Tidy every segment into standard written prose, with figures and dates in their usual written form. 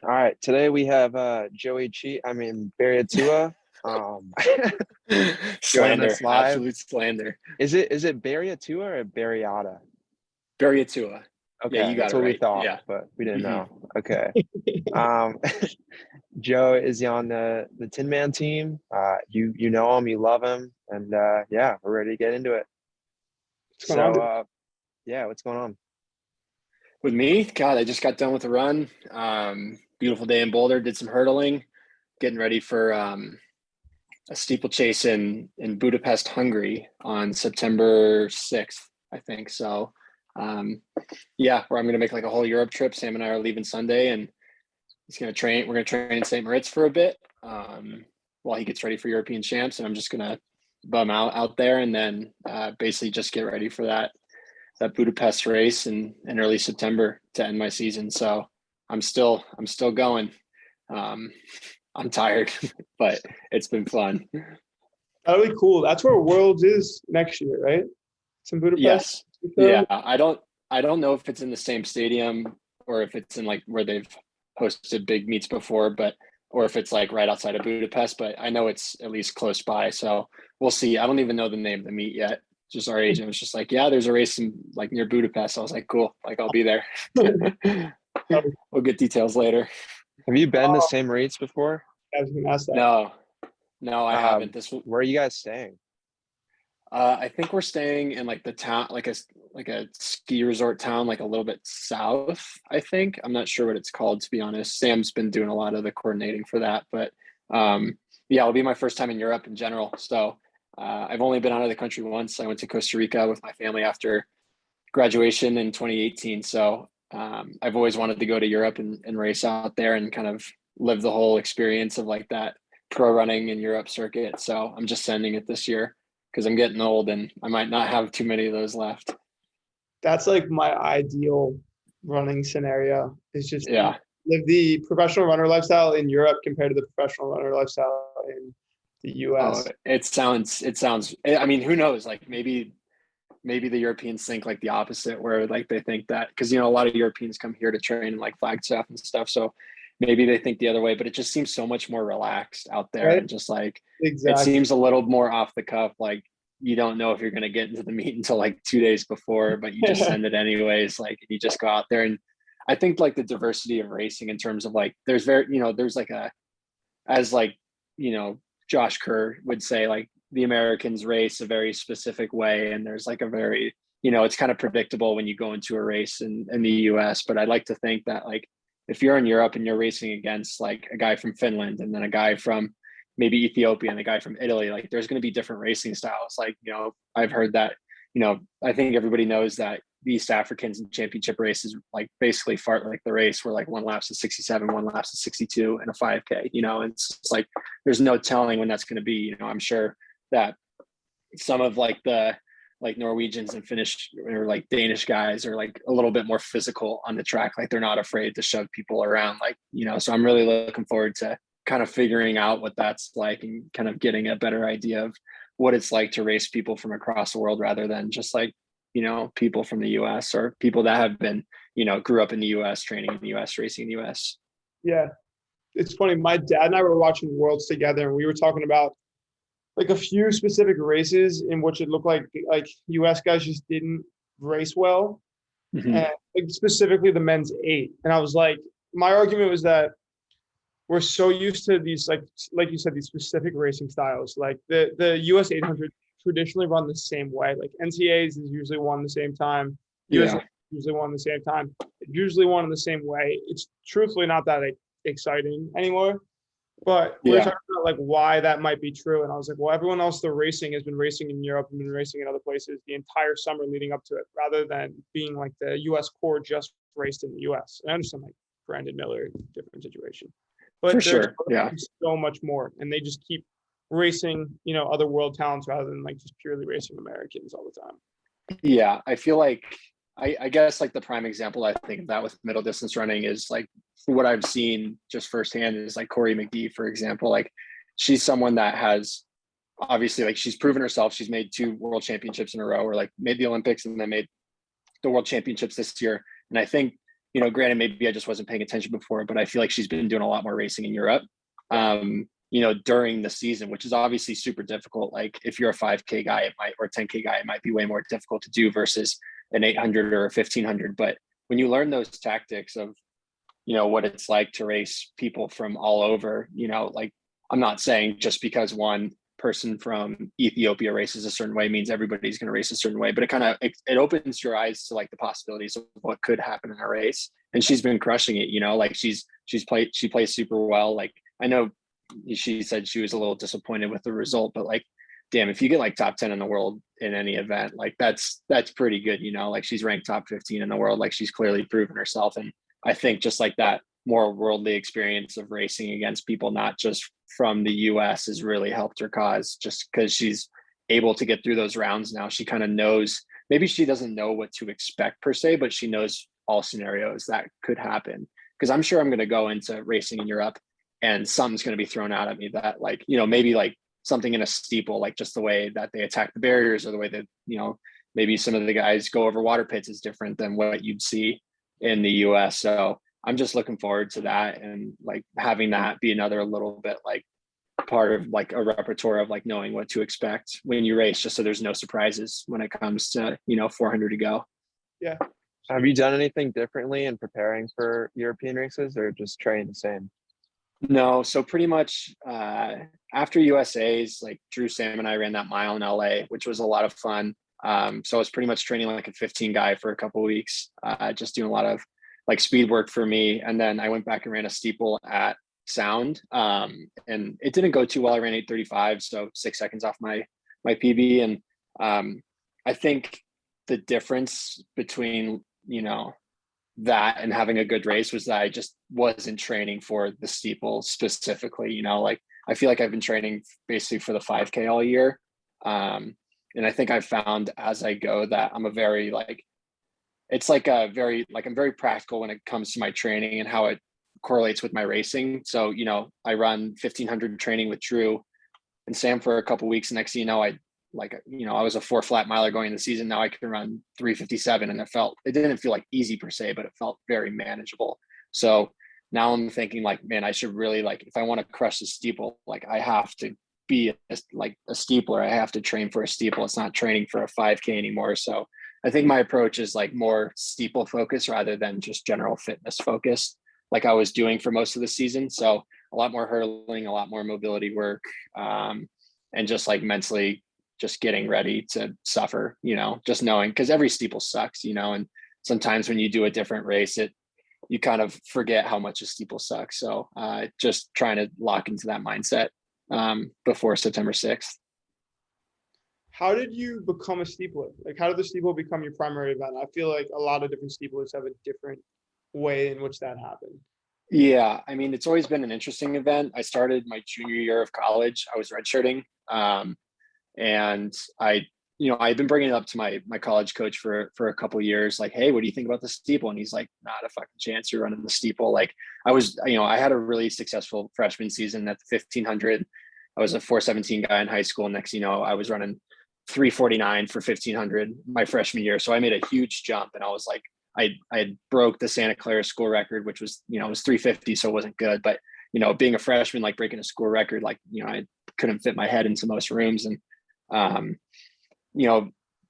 All right, today we have Berriatua joining Slander, us live. absolute slander. Is it Berriatua or Berriata? Berriatua. Yeah, Okay, you got that's it what we right. thought, Yeah. but we didn't hmm know. Okay. Um Joe is on the Tinman team. You know him, you love him, and yeah, we're ready to get into it. What's going on? So yeah, what's going on? With me, God, I just got done with a run. Beautiful day in Boulder. Did some hurdling, getting ready for a steeplechase in Budapest, Hungary on September 6th, I think. So, yeah, where I'm going to make like a whole Europe trip. Sam and I are leaving Sunday, and he's going to train. We're going to train in St. Moritz for a bit while he gets ready for European champs, and I'm just going to bum out there, and then basically just get ready for that Budapest race in early September to end my season. So I'm still going. I'm tired, but it's been fun. That'll be cool. That's where Worlds is next year, right? It's in Budapest. Yes. Yeah. I don't know if it's in the same stadium or if it's in like where they've hosted big meets before, or if it's like right outside of Budapest, but I know it's at least close by. So we'll see. I don't even know the name of the meet yet. Just our agent was just like, yeah, there's a race in like near Budapest. I was like, cool, like I'll be there. We'll get details later. Have you been to St. Moritz before? I was gonna ask that. No, I haven't. Where are you guys staying? I think we're staying in like the town, like a ski resort town, like a little bit south. I think I'm not sure what it's called, to be honest. Sam's been doing a lot of the coordinating for that, but yeah, it'll be my first time in Europe in general. So I've only been out of the country once. I went to Costa Rica with my family after graduation in 2018. So I've always wanted to go to Europe and race out there and kind of live the whole experience of like that pro running in Europe circuit. So I'm just sending it this year because I'm getting old and I might not have too many of those left. That's like my ideal running scenario is just Yeah. live the professional runner lifestyle in Europe compared to the professional runner lifestyle in the US. Oh, it sounds, I mean, who knows? Like maybe the Europeans think like the opposite, where like they think that because a lot of Europeans come here to train in like Flagstaff and stuff. So maybe they think the other way, but it just seems so much more relaxed out there. Right? And just like Exactly. it seems a little more off the cuff. Like you don't know if you're going to get into the meet until like 2 days before, but you just send it anyways. Like you just go out there. And I think like the diversity of racing in terms of like there's there's like as like Josh Kerr would say, like the Americans race a very specific way, and there's like a very it's kind of predictable when you go into a race in the US. But I like to think that like if you're in Europe and you're racing against like a guy from Finland and then a guy from maybe Ethiopia and a guy from Italy, like there's going to be different racing styles. Like I've heard that I think everybody knows that the East Africans in championship races like basically fart like the race where like one lap's at 67, one lap's at 62 and a 5K, and it's like there's no telling when that's going to be. I'm sure that some of like the like Norwegians and Finnish or like Danish guys are like a little bit more physical on the track. Like they're not afraid to shove people around, like, so I'm really looking forward to kind of figuring out what that's like and kind of getting a better idea of what it's like to race people from across the world rather than just like, people from the US or people that have been, grew up in the US, training in the US, racing in the US. Yeah. It's funny. My dad and I were watching Worlds together and we were talking about like a few specific races in which it looked like US guys just didn't race well. Mm-hmm. And like specifically the men's 8. And I was like, my argument was that we're so used to these like you said, these specific racing styles. Like the US 800 traditionally run the same way. Like NCAAs is usually won the same time. US usually won the same time. It's usually won in the same way. It's truthfully not that exciting anymore. But we're talking about like why that might be true. And I was like, well, everyone else the racing has been racing in Europe and been racing in other places the entire summer leading up to it, rather than being like the US core just raced in the US. And I understand like Brandon Miller, different situation. But for sure, so much more. And they just keep racing, other world talents rather than like just purely racing Americans all the time. Yeah, I feel like I guess like the prime example I think of that with middle distance running is like what I've seen just firsthand is like Corey McGee, for example. Like she's someone that has obviously like she's proven herself. She's made 2 world championships in a row, or like made the Olympics and then made the world championships this year. And I think granted, maybe I just wasn't paying attention before, but I feel like she's been doing a lot more racing in Europe, during the season, which is obviously super difficult. Like if you're a 5K guy, it might, or 10K guy, it might be way more difficult to do versus an 800 or a 1500. But when you learn those tactics of, what it's like to race people from all over, like I'm not saying just because one person from Ethiopia races a certain way means everybody's going to race a certain way, but it opens your eyes to like the possibilities of what could happen in a race. And she's been crushing it, like she plays super well. Like I know she said she was a little disappointed with the result, but like, damn, if you get like top 10 in the world in any event, like that's pretty good, like she's ranked top 15 in the world. Like she's clearly proven herself. And I think just like that more worldly experience of racing against people, not just from the US, has really helped her cause, just because she's able to get through those rounds now. She kind of knows, maybe she doesn't know what to expect per se, but she knows all scenarios that could happen. Because I'm sure I'm going to go into racing in Europe and something's going to be thrown out at me that like, maybe like something in a steeple, like just the way that they attack the barriers, or the way that, maybe some of the guys go over water pits is different than what you'd see in the US. So I'm just looking forward to that, and like having that be another little bit like part of like a repertoire of like knowing what to expect when you race, just so there's no surprises when it comes to 400 to go. Yeah. Have you done anything differently in preparing for European races, or just train the same? No, so pretty much after USA's, like Drew, Sam, and I ran that mile in LA, which was a lot of fun. So I was pretty much training like a 15 guy for a couple of weeks, just doing a lot of like speed work for me. And then I went back and ran a steeple at Sound, and it didn't go too well. I ran 8:35, so 6 seconds off my PB. And I think the difference between that and having a good race was that I just wasn't training for the steeple specifically. Like I feel like I've been training basically for the 5K all year. And I think I've found as I go that I'm a very like, it's like a very, like I'm very practical when it comes to my training and how it correlates with my racing. So, I run 1500 training with Drew and Sam for a couple of weeks. And next thing you know, I was a 4 flat miler going into the season. Now I can run 3:57, and it didn't feel like easy per se, but it felt very manageable. So now I'm thinking like, man, I should really like, if I want to crush the steeple, like I have to be a steepler. I have to train for a steeple. It's not training for a 5K anymore. So I think my approach is like more steeple focused rather than just general fitness focused, like I was doing for most of the season. So a lot more hurdling, a lot more mobility work, and just like mentally just getting ready to suffer, just knowing, because every steeple sucks, and sometimes when you do a different race, you kind of forget how much a steeple sucks. So just trying to lock into that mindset before September 6th. How did you become a steepler? Like, how did the steeple become your primary event? I feel like a lot of different steeplers have a different way in which that happened. Yeah, I mean, it's always been an interesting event. I started my junior year of college. I was redshirting, and I'd been bringing it up to my college coach for a couple of years, like, hey, what do you think about the steeple? And he's like, not a fucking chance you're running the steeple. Like I was, I had a really successful freshman season at the 1500. I was a 417 guy in high school. Next, I was running 349 for 1500 my freshman year. So I made a huge jump, and I was like, I broke the Santa Clara school record, which was, it was 350. So it wasn't good, but, being a freshman, like breaking a school record, like, I couldn't fit my head into most rooms. And,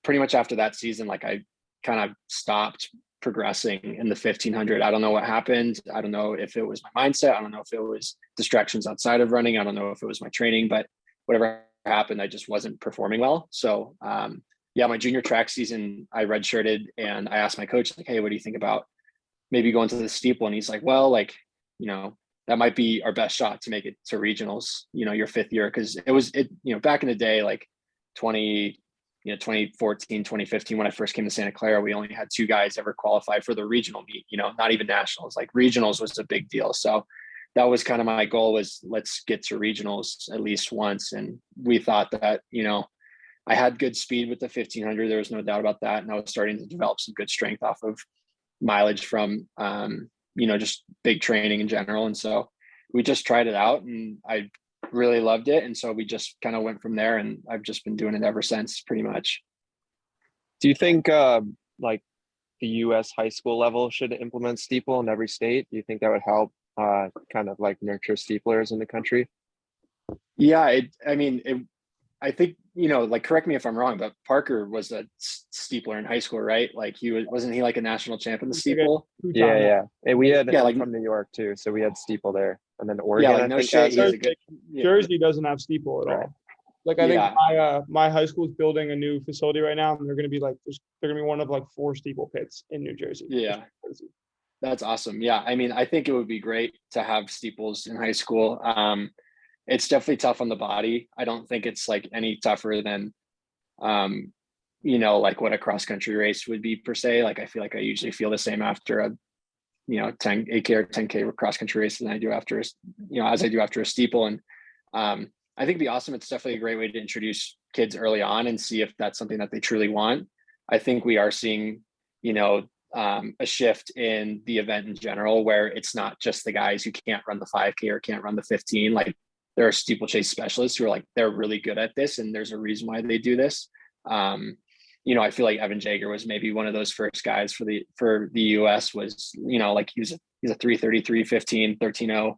pretty much after that season, like I kind of stopped progressing in the 1500. I don't know what happened. I don't know if it was my mindset. I don't know if it was distractions outside of running. I don't know if it was my training, but whatever happened, I just wasn't performing well. So, my junior track season, I redshirted, and I asked my coach, like, hey, what do you think about maybe going to the steeple? And he's like, well, like, that might be our best shot to make it to regionals, your 5th year. Cause back in the day, like 2014, 2015, when I first came to Santa Clara, we only had 2 guys ever qualify for the regional meet, not even nationals. Like regionals was a big deal. So that was kind of my goal, was let's get to regionals at least once. And we thought that, I had good speed with the 1500. There was no doubt about that. And I was starting to develop some good strength off of mileage from, just big training in general. And so we just tried it out, and I really loved it. And so we just kind of went from there, and I've just been doing it ever since, pretty much. Do you think like the U.S. high school level should implement steeple in every state? Do you think that would help kind of like nurture steeplers in the country? Yeah, I think, like, correct me if I'm wrong, but Parker was a steepler in high school, right? Like wasn't he like a national champ in the steeple? Yeah, yeah. And we had Yeah, like, from New York too, so we had steeple there, and then yeah, Oregon, like, I no think shit, has he has it. a good, yeah, Jersey doesn't have steeple at Right. all. Like I think yeah. my high school is building a new facility right now, and they're gonna be one of like 4 steeple pits in New Jersey. Yeah. That's awesome. Yeah, I mean, I think it would be great to have steeples in high school. It's definitely tough on the body. I don't think it's like any tougher than, like what a cross country race would be per se. Like I feel like I usually feel the same after a, 8K or 10K cross country race than I do after, as I do after a steeple. And I think it'd be awesome. It's definitely a great way to introduce kids early on and see if that's something that they truly want. I think we are seeing, a shift in the event in general, where it's not just the guys who can't run the 5K or can't run the 15. Like there are steeplechase specialists who are like, they're really good at this, and there's a reason why they do this. I feel like Evan Jager was maybe one of those first guys for the US was, like he's a 3:33, 15, 13:0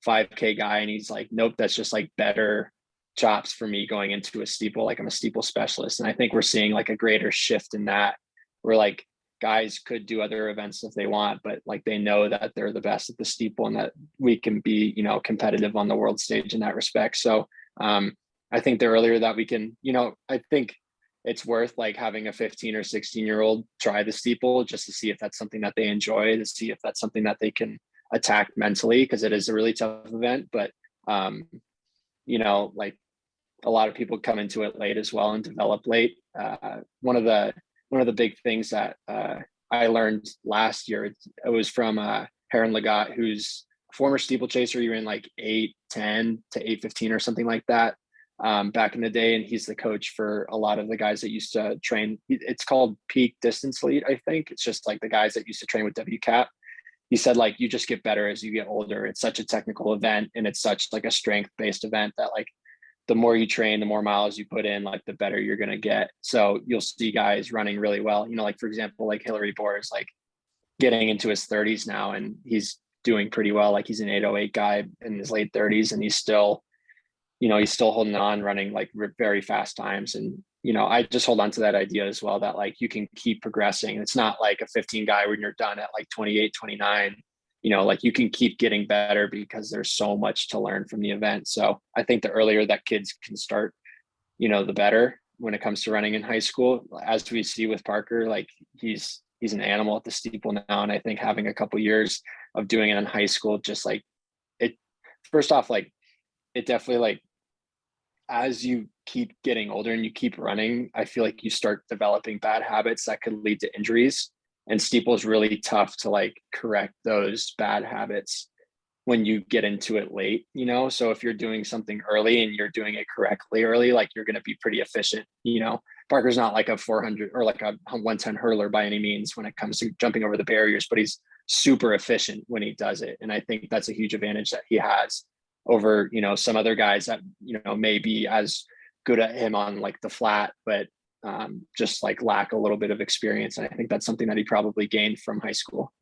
5K guy, and he's like, nope, that's just like better chops for me going into a steeple. Like I'm a steeple specialist, and I think we're seeing like a greater shift in that, where like guys could do other events if they want, but like they know that they're the best at the steeple and that we can be, competitive on the world stage in that respect. So I think the earlier that we can, I think it's worth like having a 15 or 16-year-old try the steeple just to see if that's something that they enjoy, to see if that's something that they can attack mentally, because it is a really tough event. But like a lot of people come into it late as well and develop late. One of the big things that I learned last year, it was from Heron Legat, who's a former steeplechaser. He ran like 8:10 to 8:15 or something like that back in the day, and he's the coach for a lot of the guys that used to train. It's called Peak Distance Elite, I think. It's just like the guys that used to train with WCAP. He said like you just get better as you get older. It's such a technical event, and it's such like a strength-based event that like the more you train, the more miles you put in, like the better you're going to get. So you'll see guys running really well. Like for example, like Hillary Bohr is like getting into his 30s now, and he's doing pretty well. Like he's an 808 guy in his late 30s, and he's still holding on, running like very fast times. And, I just hold on to that idea as well, that like you can keep progressing. It's not like a 15 guy when you're done at like 28, 29. Like you can keep getting better because there's so much to learn from the event. So I think the earlier that kids can start, the better when it comes to running in high school. As we see with Parker, like he's an animal at the steeple now. And I think having a couple years of doing it in high school, just like it, first off, like it definitely like, as you keep getting older and you keep running, I feel like you start developing bad habits that could lead to injuries. And steeple is really tough to like correct those bad habits when you get into it late, So if you're doing something early and you're doing it correctly early, like you're going to be pretty efficient. Parker's not like a 400 or like a 110 hurler by any means when it comes to jumping over the barriers, but he's super efficient when he does it. And I think that's a huge advantage that he has over, some other guys that, may be as good at him on like the flat, but just like lack a little bit of experience. And I think that's something that he probably gained from high school,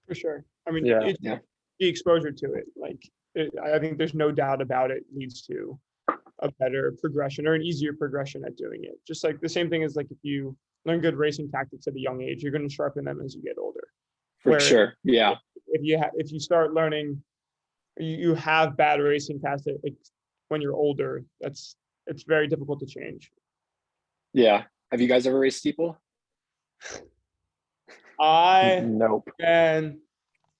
For sure. I mean, Yeah. the exposure to it, I think there's no doubt about it, leads to a better progression or an easier progression at doing it. Just like the same thing as like if you learn good racing tactics at a young age, you're going to sharpen them as you get older. For sure. Yeah. If you start learning, you have bad racing tactics when you're older, it's very difficult to change. Yeah. Have you guys ever raced steeple? I Nope. ran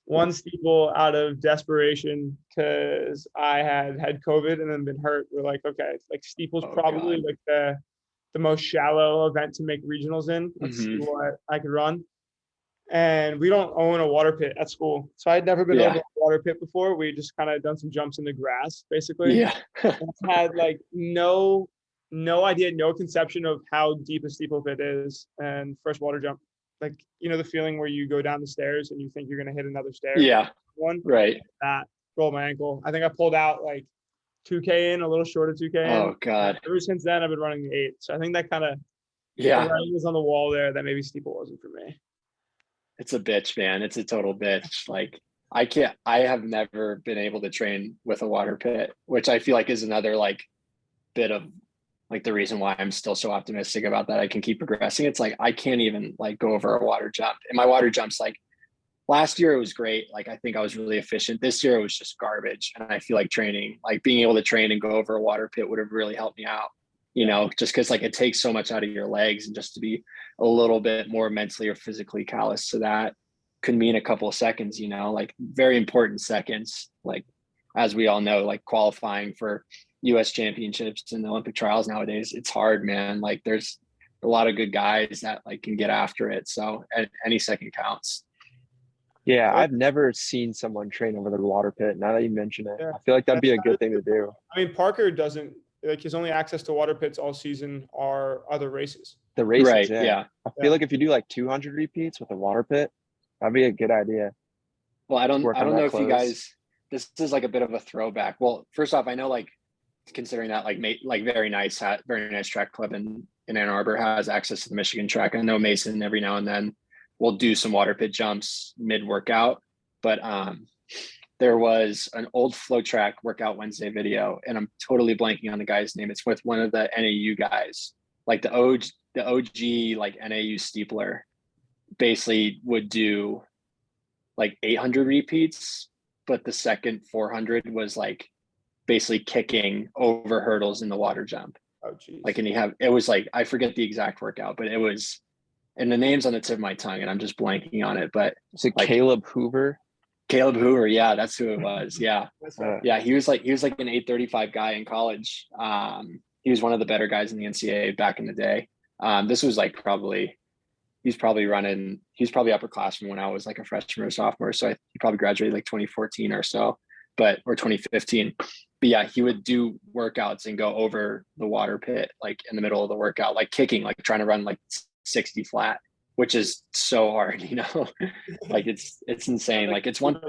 one steeple out of desperation because I had COVID and then been hurt. We're like, okay, like steeple's probably like the most shallow event to make regionals in. Let's see what I could run. And we don't own a water pit at school. So I'd never been over a water pit before. We just kind of done some jumps in the grass, basically. Yeah. Had like no idea, no conception of how deep a steeple pit is. And first water jump, like, the feeling where you go down the stairs and you think you're going to hit another stair. Yeah. One. Right. That rolled my ankle. I think I pulled out like 2K in, a little short of 2K in. Oh God. Ever since then, I've been running the 8. So I think that kind of Yeah, writing was on the wall there that maybe steeple wasn't for me. it's a bitch, man. It's a total bitch. Like I have never been able to train with a water pit, which I feel like is another like bit of like the reason why I'm still so optimistic about that I can keep progressing. It's like I can't even like go over a water jump. And my water jumps like last year it was great. Like I think I was really efficient. This year it was just garbage. And I feel like training, like being able to train and go over a water pit would have really helped me out, you know, just because like it takes so much out of your legs, and just to be a little bit more mentally or physically callous to that could mean a couple of seconds, you know, like very important seconds. Like as we all know, like qualifying for US championships and the Olympic trials nowadays, it's hard, man. Like there's a lot of good guys that like can get after it. So any second counts. Yeah, I've never seen someone train over the water pit. Now that you mention it, Yeah. I feel like that'd be a good thing to do. I mean, Parker doesn't like his only access to water pits all season are other races. The races, Right. yeah. Yeah. I feel like if you do like 200 repeats with a water pit, that'd be a good idea. Well, I don't Work on know that if you close. guys, this is like a bit of a throwback. Well, first off, I know like considering that like very nice track club in Ann Arbor has access to the Michigan track. I know Mason every now and then will do some water pit jumps mid workout, but there was an old flow track workout Wednesday video, and I'm totally blanking on the guy's name. It's with one of the NAU guys, like the OG like NAU steepler, basically would do like 800 repeats, but the second 400 was like basically kicking over hurdles in the water jump. Oh, geez. Like, and it was like, I forget the exact workout, but it was, and the name's on the tip of my tongue and I'm just blanking on it, but Is it like, Caleb Hoover? Caleb Hoover. Yeah, that's who it was. Yeah. Uh, Yeah. He was like an 835 guy in college. He was one of the better guys in the NCAA back in the day. This was like he's probably upperclassman when I was like a freshman or sophomore. So he probably graduated like 2014 or so, or 2015. But yeah, he would do workouts and go over the water pit, like in the middle of the workout, like kicking, like trying to run like 60 flat, which is so hard, you know, like it's insane. Like it's one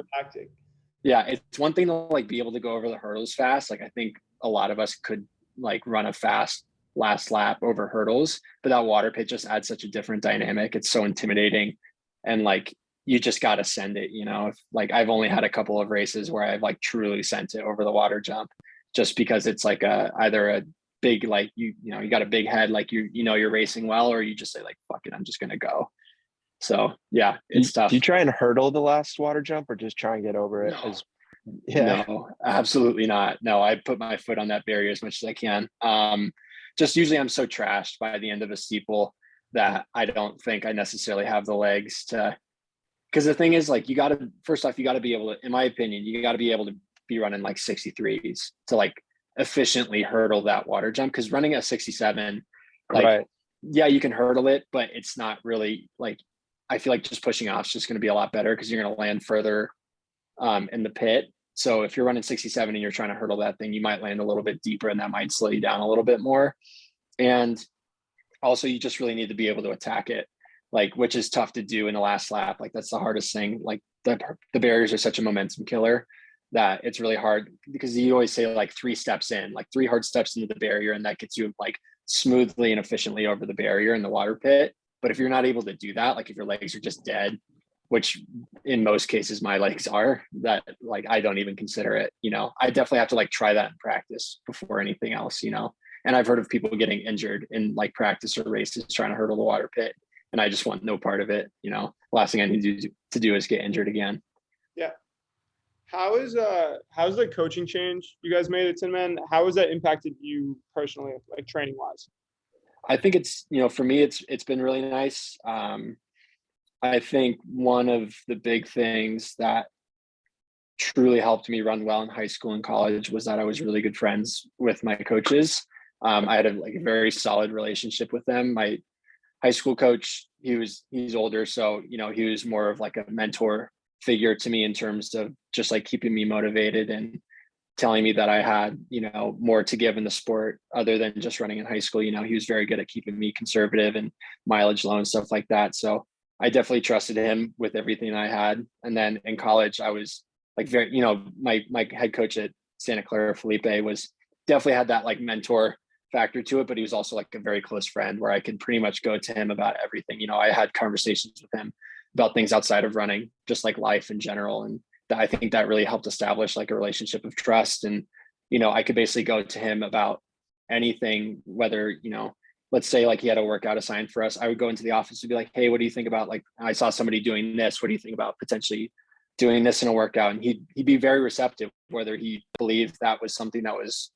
thing to like be able to go over the hurdles fast. Like I think a lot of us could like run a fast last lap over hurdles, but that water pit just adds such a different dynamic. It's so intimidating, and like you just got to send it, you know. If like I've only had a couple of races where I've like truly sent it over the water jump, just because it's like either a big, like you know you got a big head, like you know you're racing well, or you just say like fuck it, I'm just gonna go. So yeah, it's tough. Do you try and hurdle the last water jump, or just try and get over it? No, absolutely not. No, I put my foot on that barrier as much as I can. Just usually I'm so trashed by the end of a steeple that I don't think I necessarily have the legs to, because the thing is like, first off, you got to be able to, in my opinion, you got to be able to be running like 63s to like efficiently hurdle that water jump. Cause running a 67, like, right. Yeah, you can hurdle it, but it's not really like, I feel like just pushing off is just going to be a lot better because you're going to land further in the pit. So if you're running 67 and you're trying to hurdle that thing, you might land a little bit deeper and that might slow you down a little bit more. And also you just really need to be able to attack it, like, which is tough to do in the last lap. Like that's the hardest thing. Like the barriers are such a momentum killer that it's really hard, because you always say like 3 steps in, like 3 hard steps into the barrier, and that gets you like smoothly and efficiently over the barrier in the water pit. But if you're not able to do that, like if your legs are just dead, which in most cases my legs are, that like I don't even consider it, you know. I definitely have to like try that in practice before anything else, you know. And I've heard of people getting injured in like practice or races trying to hurdle the water pit, and I just want no part of it, you know. Last thing I need to do is get injured again. Yeah. How's the coaching change you guys made at Tinman? How has that impacted you personally, like training wise? I think it's, you know, for me, it's been really nice. I think one of the big things that truly helped me run well in high school and college was that I was really good friends with my coaches. I had a very solid relationship with them. My high school coach, he's older, so you know, he was more of like a mentor figure to me in terms of just like keeping me motivated and telling me that I had, you know, more to give in the sport other than just running in high school. You know, he was very good at keeping me conservative and mileage low and stuff like that. So I definitely trusted him with everything I had. And then in college, I was like very, you know, my head coach at Santa Clara, Felipe, was definitely had that like mentor factor to it, but he was also like a very close friend where I could pretty much go to him about everything. You know, I had conversations with him about things outside of running, just like life in general. And I think that really helped establish like a relationship of trust. And, you know, I could basically go to him about anything, whether, you know, let's say like he had a workout assigned for us. I would go into the office and be like, hey, what do you think about, like, I saw somebody doing this. What do you think about potentially doing this in a workout? And he'd be very receptive, whether he believed that was something that was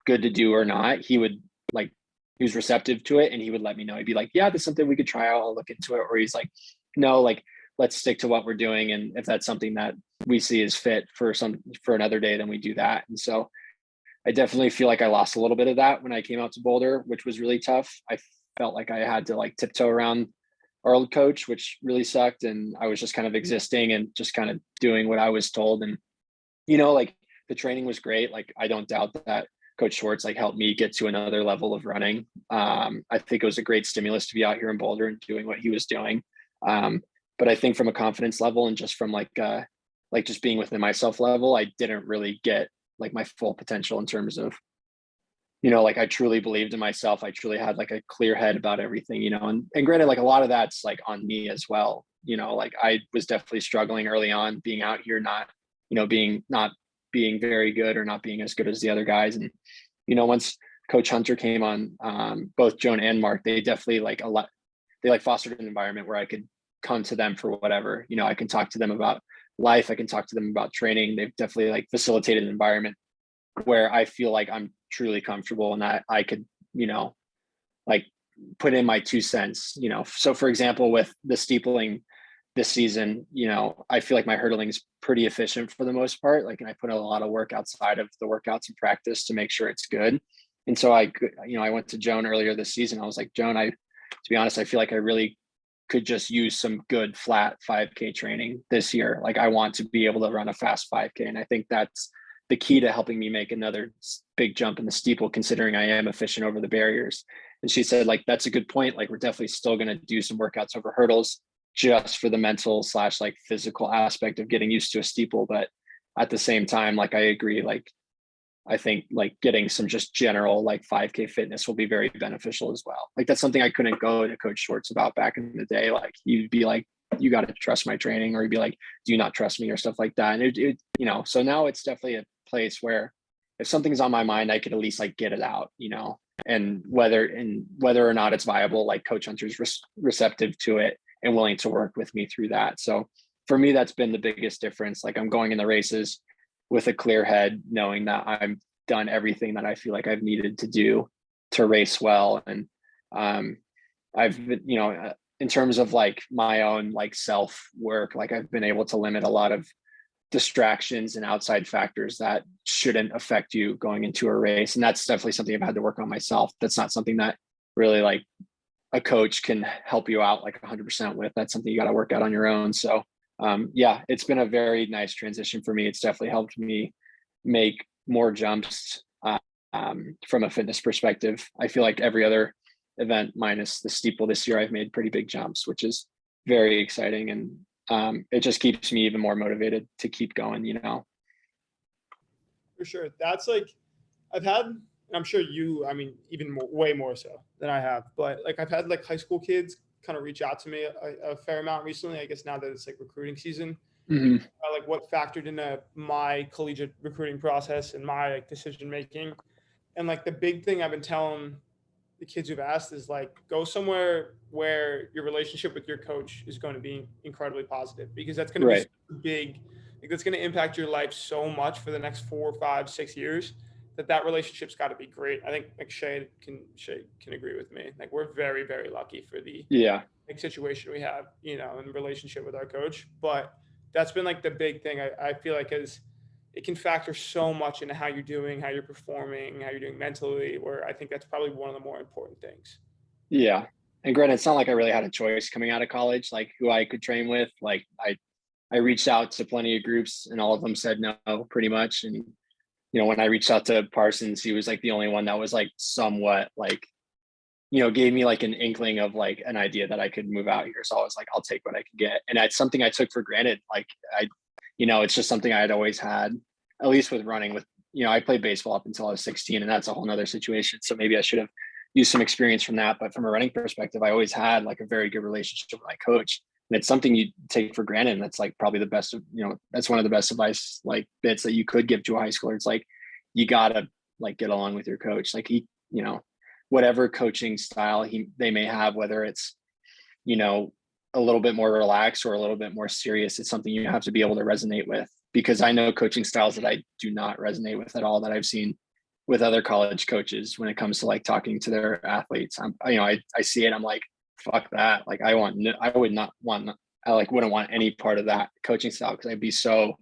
good to do or not. He was receptive to it, and he would let me know. He'd be like, yeah, that's something we could try out. I'll look into it. Or he's like, no, like, let's stick to what we're doing. And if that's something that we see is fit for another day, then we do that. And so I definitely feel like I lost a little bit of that when I came out to Boulder, which was really tough. I felt like I had to like tiptoe around our old coach, which really sucked. And I was just kind of existing and just kind of doing what I was told. And, you know, like the training was great. Like, I don't doubt that Coach Schwartz like helped me get to another level of running. I think it was a great stimulus to be out here in Boulder and doing what he was doing. But I think from a confidence level and just from like just being within myself level, I didn't really get like my full potential in terms of, you know, like I truly believed in myself. I truly had like a clear head about everything, you know, and granted, like a lot of that's like on me as well. You know, like I was definitely struggling early on being out here, not being very good or not being as good as the other guys. And, you know, once Coach Hunter came on, both Joan and Mark, they definitely they fostered an environment where I could come to them for whatever, you know, I can talk to them about life. I can talk to them about training. They've definitely like facilitated an environment where I feel like I'm truly comfortable and that I could, you know, like put in my 2 cents, you know. So for example, with the steepling this season, you know, I feel like my hurdling is pretty efficient for the most part. Like, and I put a lot of work outside of the workouts and practice to make sure it's good. And so I went to Joan earlier this season. I was like, Joan, to be honest, I feel like I really could just use some good flat 5K training this year. Like, I want to be able to run a fast 5K. And I think that's the key to helping me make another big jump in the steeple, considering I am efficient over the barriers. And she said, like, that's a good point. Like, we're definitely still going to do some workouts over hurdles just for the mental / like physical aspect of getting used to a steeple. But at the same time, like, I agree, like, I think like getting some just general like 5K fitness will be very beneficial as well. Like, that's something I couldn't go to Coach Schwartz about back in the day. Like, you'd be like, you got to trust my training, or you'd be like, do you not trust me, or stuff like that. And it you know, so now it's definitely a place where if something's on my mind, I could at least like get it out, you know, and whether or not it's viable, like Coach Hunter's receptive to it and willing to work with me through that. So for me, that's been the biggest difference. Like, I'm going in the races with a clear head, knowing that I've done everything that I feel like I've needed to do to race well. And I've been, you know, in terms of like my own like self work, like I've been able to limit a lot of distractions and outside factors that shouldn't affect you going into a race. And that's definitely something I've had to work on myself. That's not something that really like a coach can help you out like 100% with. That's something you got to work out on your own. So yeah, it's been a very nice transition for me. It's definitely helped me make more jumps from a fitness perspective. I feel like every other event minus the steeple this year, I've made pretty big jumps, which is very exciting. And it just keeps me even more motivated to keep going, you know? For sure. That's like, I've had, and I'm sure you, I mean, even more, way more so than I have, but like I've had like high school kids kind of reach out to me a fair amount recently, I guess now that it's like recruiting season. Mm-hmm. Like what factored into my collegiate recruiting process and my like decision making. And like the big thing I've been telling the kids who've asked is like, go somewhere where your relationship with your coach is going to be incredibly positive, because that's going to be big. Like, that's going to impact your life so much for the next 4, 5, 6 years, that relationship's got to be great. I think like Shay can agree with me. Like, we're very, very lucky for the like situation we have, you know, in relationship with our coach. But that's been like the big thing. I feel like it can factor so much into how you're doing, how you're performing, how you're doing mentally, where I think that's probably one of the more important things. Yeah. And granted, it's not like I really had a choice coming out of college, like who I could train with. Like I reached out to plenty of groups and all of them said no, pretty much. And, you know, when I reached out to Parsons, he was like the only one that was like somewhat like, you know, gave me like an inkling of like an idea that I could move out here. So I was like, I'll take what I could get. And that's something I took for granted. Like you know, it's just something I had always had, at least with running, with I played baseball up until I was 16, and that's a whole nother situation. So maybe I should have used some experience from that. But from a running perspective, I always had like a very good relationship with my coach. And it's something you take for granted. And that's like probably the best, that's one of the best advice, like bits that you could give to a high schooler. It's like, you gotta like get along with your coach. Like whatever coaching style they may have, whether it's, a little bit more relaxed or a little bit more serious, it's something you have to be able to resonate with, because I know coaching styles that I do not resonate with at all, that I've seen with other college coaches when it comes to like talking to their athletes. I see it. I'm like, fuck that. Like I wouldn't want any part of that coaching style, because I'd be so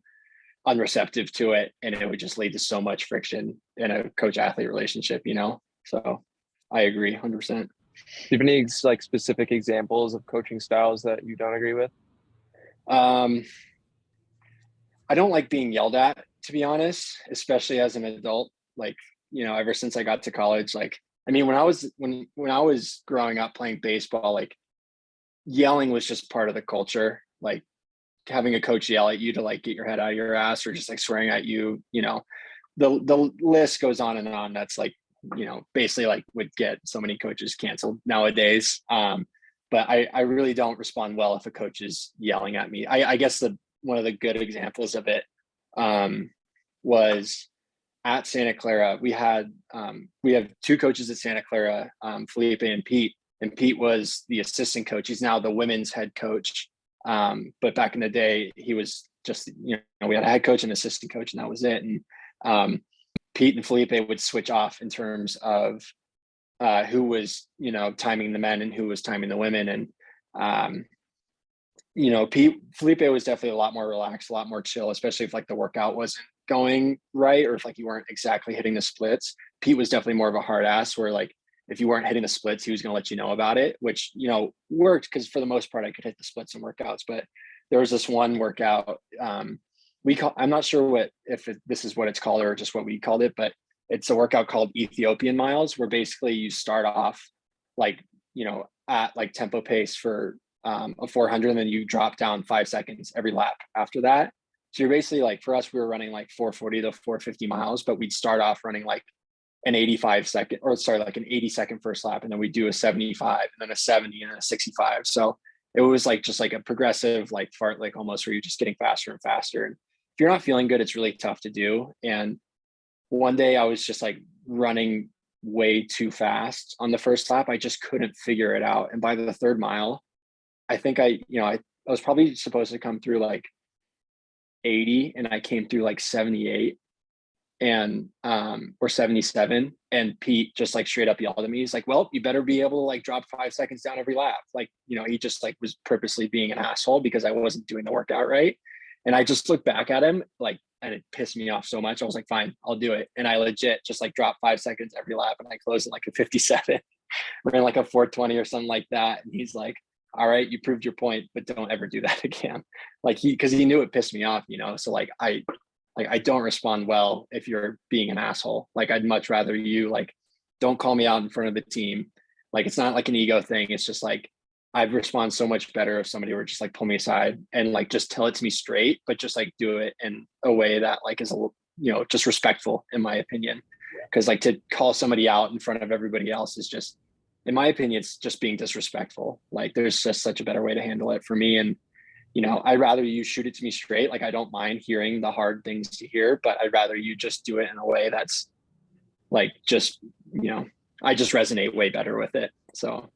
unreceptive to it, and it would just lead to so much friction in a coach athlete relationship, So I agree 100%. Do you have any like specific examples of coaching styles that you don't agree with? I don't like being yelled at, to be honest, especially as an adult. Like, ever since I got to college, like, I mean, when I was growing up playing baseball, like yelling was just part of the culture. Like having a coach yell at you to like get your head out of your ass, or just like swearing at you, the list goes on and on. That's like, basically like would get so many coaches canceled nowadays. But I really don't respond well if a coach is yelling at me. I guess one of the good examples of it was at Santa Clara. We have two coaches at Santa Clara, Felipe and Pete. And Pete was the assistant coach. He's now the women's head coach. But back in the day, he was just, we had a head coach and assistant coach, and that was it. And Pete and Felipe would switch off in terms of who was, timing the men and who was timing the women. And, Felipe was definitely a lot more relaxed, a lot more chill, especially if like the workout wasn't going right, or if like you weren't exactly hitting the splits. Pete was definitely more of a hard ass, where like if you weren't hitting the splits, he was going to let you know about it, which, worked, because for the most part I could hit the splits and workouts. But there was this one workout, I'm not sure if this is what it's called or just what we called it, but it's a workout called Ethiopian miles, where basically you start off like, at like tempo pace for a 400, and then you drop down 5 seconds every lap after that. So you're basically like, for us, we were running like 440 to 450 miles, but we'd start off running like an 80-second first lap, and then we do a 75, and then a 70, and then a 65. So it was like just like a progressive like fart, like almost, where you're just getting faster and faster. And if you're not feeling good, it's really tough to do. And one day I was just like running way too fast on the first lap. I just couldn't figure it out. And by the third mile, I think I was probably supposed to come through like 80, and I came through like 78 and or 77. And Pete just like straight up yelled at me. He's like, well, you better be able to like drop 5 seconds down every lap. Like, he just like was purposely being an asshole because I wasn't doing the workout right. And I just looked back at him like, and it pissed me off so much. I was like, fine, I'll do it. And I legit just like dropped 5 seconds every lap, and I closed at like a 57, ran like a 420 or something like that. And he's like, all right, you proved your point, but don't ever do that again. Like because he knew it pissed me off, So like I don't respond well if you're being an asshole. Like I'd much rather you like, don't call me out in front of the team. Like, it's not like an ego thing. It's just like, I'd respond so much better if somebody were just like pull me aside and like just tell it to me straight, but just like do it in a way that like is just respectful, in my opinion. Because like to call somebody out in front of everybody else is just, in my opinion, it's just being disrespectful. Like there's just such a better way to handle it for me. And I'd rather you shoot it to me straight. Like I don't mind hearing the hard things to hear, but I'd rather you just do it in a way that's like just I just resonate way better with it. So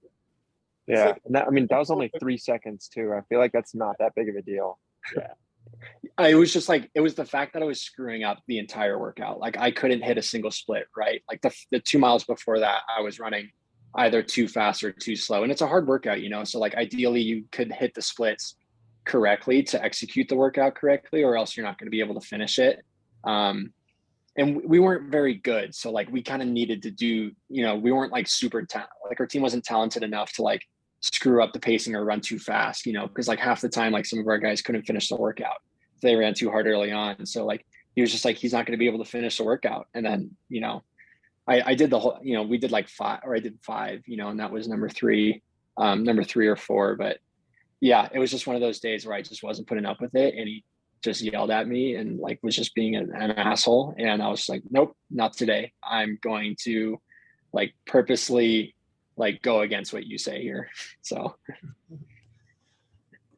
yeah, and that was only 3 seconds too. I feel like that's not that big of a deal. Yeah. It was just like, it was the fact that I was screwing up the entire workout. Like I couldn't hit a single split, right? Like the 2 miles before that, I was running either too fast or too slow. And it's a hard workout, So like ideally you could hit the splits correctly to execute the workout correctly, or else you're not going to be able to finish it. And we weren't very good. So like we kind of needed to do, we weren't like super talented. Like our team wasn't talented enough to like screw up the pacing or run too fast, because like half the time, like some of our guys couldn't finish the workout. They ran too hard early on. So like, he was just like, he's not going to be able to finish the workout. And then, I did the whole, we did like 5, or I did 5, and that was number 3 or 4. But yeah, it was just one of those days where I just wasn't putting up with it. And he just yelled at me and like was just being an asshole. And I was like, nope, not today. I'm going to like purposely like go against what you say here. So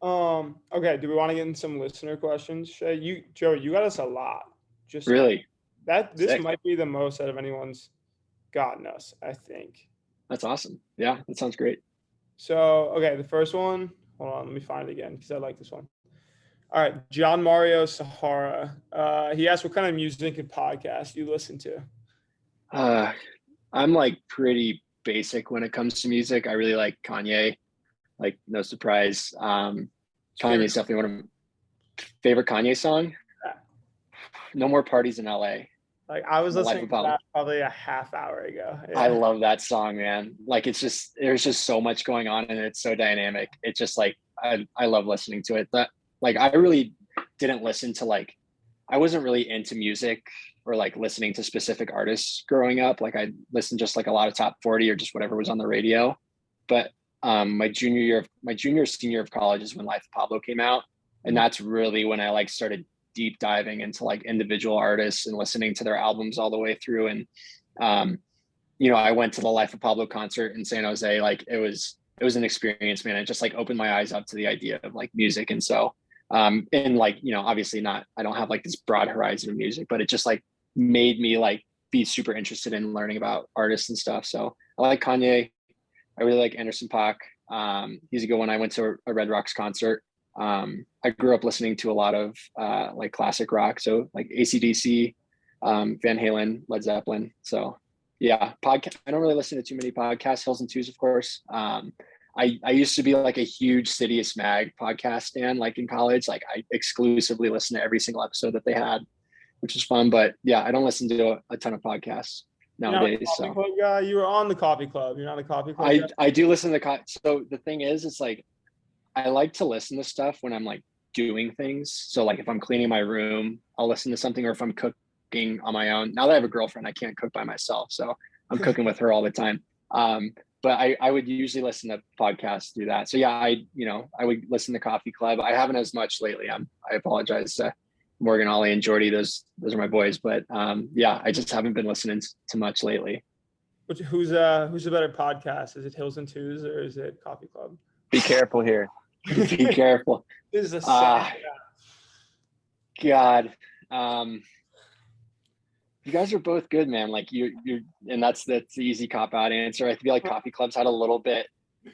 Okay, do we want to get in some listener questions? Shay, Joe, you got us a lot. Just really, this sick. might be the most out of anyone's gotten us, I think. That's awesome. Yeah, that sounds great. So, okay, the first one, hold on, let me find it again because I like this one. All right, John Mario Sahara. He asked what kind of music and podcast you listen to. I'm like pretty basic when it comes to music. I really like Kanye, like no surprise. Kanye's definitely one of my favorite Kanye song. No More Parties in LA. Like I was listening to that probably a half hour ago. Yeah. I love that song, man. Like there's just so much going on and it's so dynamic. It's just like I love listening to it. That like I really didn't listen to like I wasn't really into music or like listening to specific artists growing up. Like I listened just like a lot of top 40 or just whatever was on the radio. But my senior year of college is when Life of Pablo came out. And that's really when I like started deep diving into like individual artists and listening to their albums all the way through. And I went to the Life of Pablo concert in San Jose. Like it was an experience, man. It just like opened my eyes up to the idea of like music. And so and like, obviously I don't have like this broad horizon of music, but it just like made me like be super interested in learning about artists and stuff. So I like Kanye. I really like Anderson .Paak. He's a good one. I went to a Red Rocks concert. I grew up listening to a lot of like classic rock. So like AC/DC, Van Halen, Led Zeppelin. So yeah, podcast. I don't really listen to too many podcasts. Hills and Twos, of course. I used to be like a huge Sidious Mag podcast fan, like in college. Like I exclusively listened to every single episode that they had, which is fun. But yeah, I don't listen to a ton of podcasts nowadays. So you were on the Coffee Club. You're not a Coffee Club. I do listen to so the thing is, it's like I like to listen to stuff when I'm like doing things. So like if I'm cleaning my room, I'll listen to something, or if I'm cooking on my own. Now that I have a girlfriend, I can't cook by myself, so I'm cooking with her all the time. But I would usually listen to podcasts through that. So yeah, I would listen to Coffee Club. I haven't as much lately. I apologize to Morgan, Ollie, and Jordy. Those are my boys. But yeah, I just haven't been listening to much lately. Who's a better podcast? Is it Hills and Twos or is it Coffee Club? Be careful here. Be careful. This is a sad God. You guys are both good, man. Like you're and that's the easy cop out answer. I feel like Coffee Club's had a little bit